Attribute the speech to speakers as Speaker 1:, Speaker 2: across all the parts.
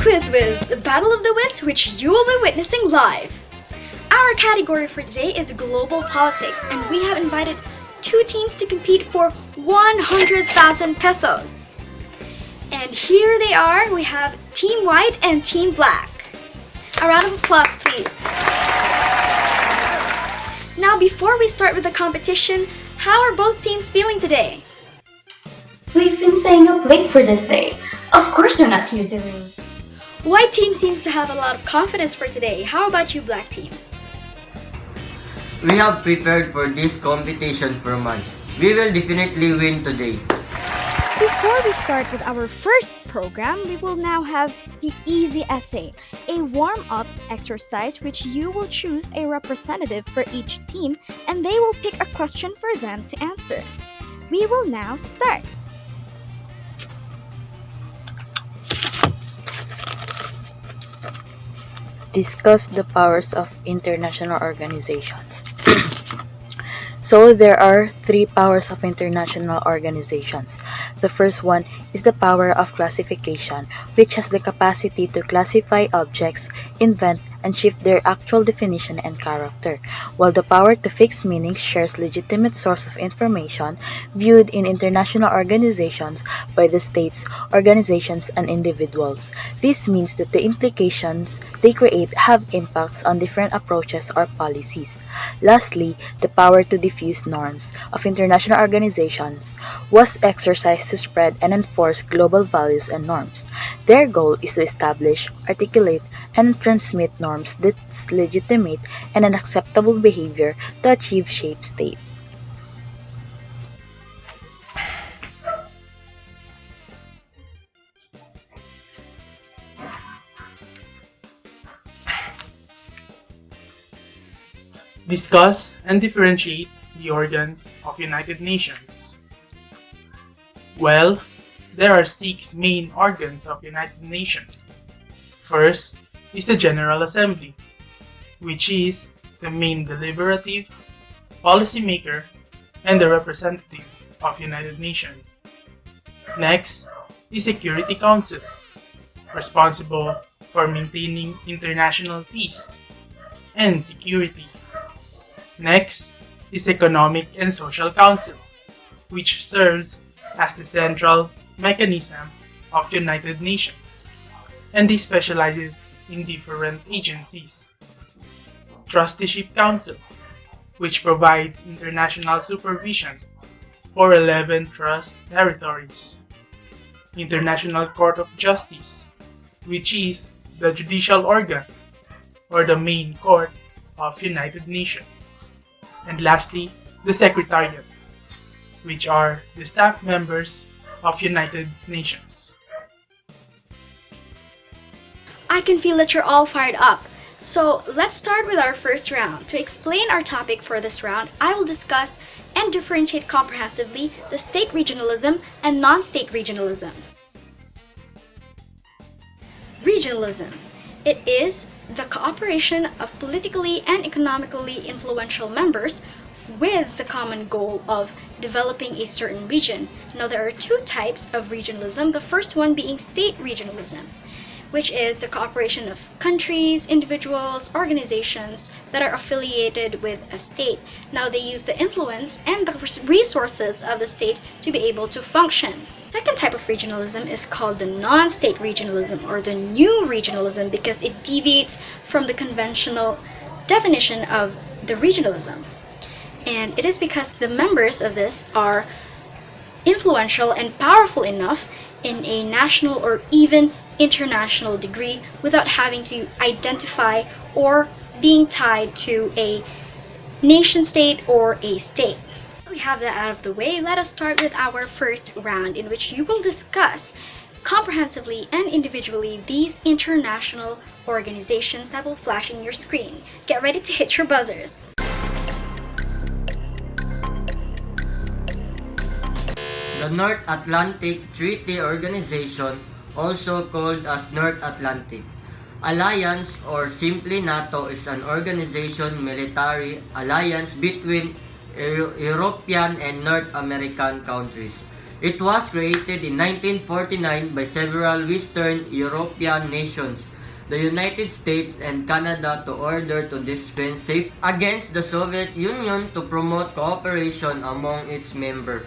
Speaker 1: Quiz Whiz, the Battle of the Wits, which you will be witnessing live. Our category for today is global politics, and we have invited two teams to compete for 100,000 pesos. And here they are. We have Team White and Team Black. A round of applause, please. Now, before we start with the competition, how are both teams feeling today?
Speaker 2: We've been staying up late for this day. Of course we're not here to lose.
Speaker 1: White team seems to have a lot of confidence for today. How about you, Black team?
Speaker 3: We have prepared for this competition for months. We will definitely win today.
Speaker 1: Before we start with our first program, we will now have the easy essay, a warm-up exercise which you will choose a representative for each team and they will pick a question for them to answer. We will now start.
Speaker 4: Discuss the powers of international organizations. So there are three powers of international organizations. The first one is the power of classification, which has the capacity to classify objects, invent, and shift their actual definition and character, while the power to fix meanings shares legitimate source of information viewed in international organizations by the states, organizations, and individuals. This means that the implications they create have impacts on different approaches or policies. Lastly, the power to diffuse norms of international organizations was exercised to spread and enforce global values and norms. Their goal is to establish, articulate, and transmit norms that's legitimate and an acceptable behavior to achieve shape state.
Speaker 5: Discuss and differentiate the organs of United Nations. Well, there are 6 main organs of United Nations. First is the General Assembly, which is the main deliberative, policymaker, and the representative of United Nations. Next is Security Council, responsible for maintaining international peace and security. Next is Economic and Social Council, which serves as the central mechanism of United Nations, and this specializes in different agencies. Trusteeship Council, which provides international supervision for 11 trust territories. International Court of Justice, which is the judicial organ or the main court of United Nations. And lastly, the Secretariat, which are the staff members of United Nations.
Speaker 1: I can feel that you're all fired up. So let's start with our first round. To explain our topic for this round, I will discuss and differentiate comprehensively the state regionalism and non-state regionalism. Regionalism. It is the cooperation of politically and economically influential members with the common goal of developing a certain region. Now, there are 2 types of regionalism, the first one being state regionalism, which is the cooperation of countries, individuals, organizations that are affiliated with a state. Now, they use the influence and the resources of the state to be able to function. Second type of regionalism is called the non-state regionalism or the new regionalism because it deviates from the conventional definition of the regionalism. And it is because the members of this are influential and powerful enough in a national or even international degree without having to identify or being tied to a nation state or a state. We have that out of the way. Let us start with our first round in which you will discuss comprehensively and individually these international organizations that will flash in your screen. Get ready to hit your buzzers.
Speaker 3: The North Atlantic Treaty Organization, also called as North Atlantic Alliance or simply NATO, is an organization military alliance between European and North American countries. It was created in 1949 by several Western European nations, the United States and Canada, to order to defend safe against the Soviet Union, to promote cooperation among its members,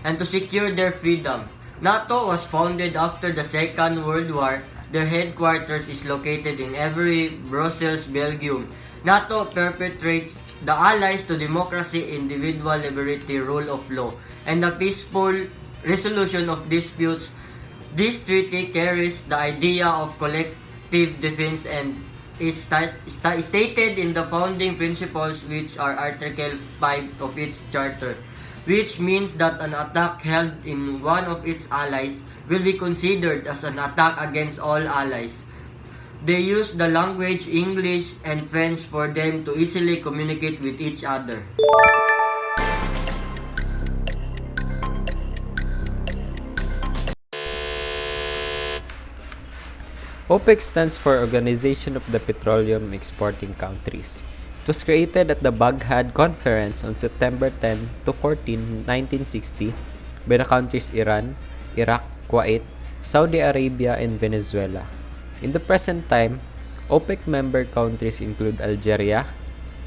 Speaker 3: and to secure their freedom. NATO was founded after the Second World War. Their headquarters is located in Évry, Brussels, Belgium. NATO perpetrates the allies to democracy, individual liberty, rule of law, and the peaceful resolution of disputes. This treaty carries the idea of collective defense and is stated in the founding principles, which are Article 5 of its charter, which means that an attack held in one of its allies will be considered as an attack against all allies. They use the language English and French for them to easily communicate with each other.
Speaker 6: OPEC stands for Organization of the Petroleum Exporting Countries. It was created at the Baghdad Conference on September 10 to 14, 1960 by the countries Iran, Iraq, Kuwait, Saudi Arabia, and Venezuela. In the present time, OPEC member countries include Algeria,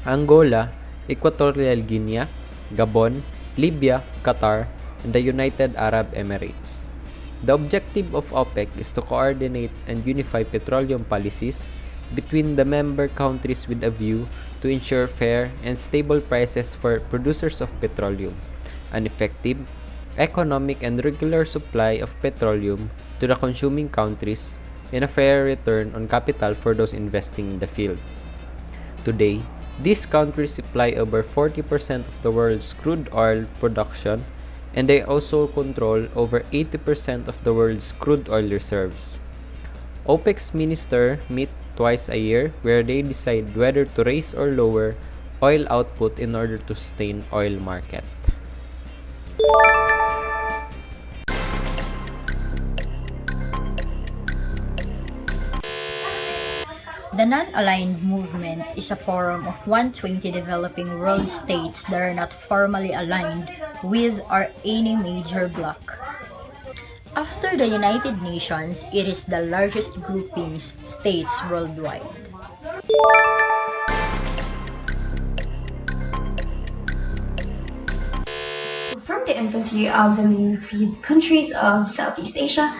Speaker 6: Angola, Equatorial Guinea, Gabon, Libya, Qatar, and the United Arab Emirates. The objective of OPEC is to coordinate and unify petroleum policies between the member countries with a view to ensure fair and stable prices for producers of petroleum, an effective, economic, and regular supply of petroleum to the consuming countries, and a fair return on capital for those investing in the field. Today, these countries supply over 40% of the world's crude oil production, and they also control over 80% of the world's crude oil reserves. OPEC's ministers meet twice a year, where they decide whether to raise or lower oil output in order to sustain oil market.
Speaker 7: The Non-Aligned Movement is a forum of 120 developing world states that are not formally aligned with or any major bloc. After the United Nations, it is the largest grouping states worldwide.
Speaker 2: From the infancy of the main freed countries of Southeast Asia,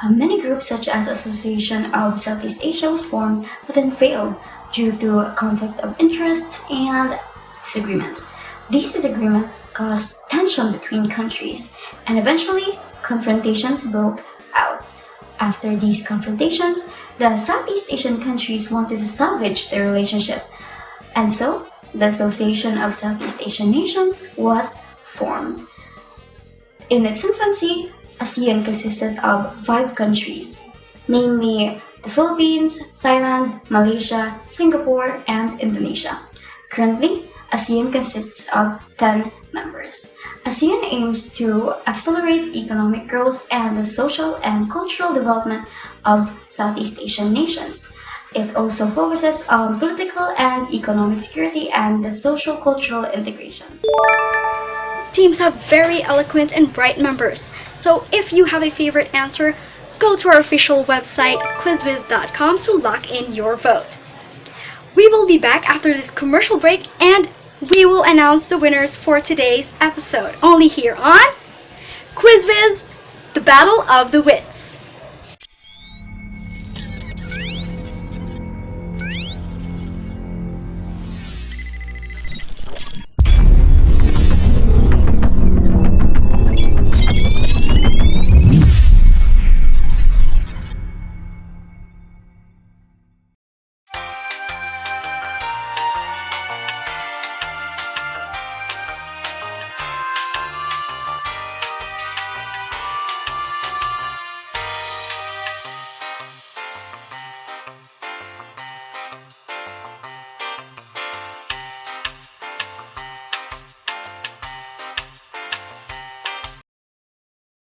Speaker 2: many groups such as Association of Southeast Asia was formed but then failed due to conflict of interests and disagreements. These disagreements caused tension between countries, and eventually confrontations broke out. After these confrontations, the Southeast Asian countries wanted to salvage their relationship, and so the Association of Southeast Asian Nations was formed. In its infancy, ASEAN consisted of 5 countries, namely the Philippines, Thailand, Malaysia, Singapore, and Indonesia. Currently, ASEAN consists of 10 members. ASEAN aims to accelerate economic growth and the social and cultural development of Southeast Asian nations. It also focuses on political and economic security and the social-cultural integration.
Speaker 1: Teams have very eloquent and bright members, so if you have a favorite answer, go to our official website quizviz.com to lock in your vote. We will be back after this commercial break, and we will announce the winners for today's episode, only here on QuizViz, the Battle of the Wits.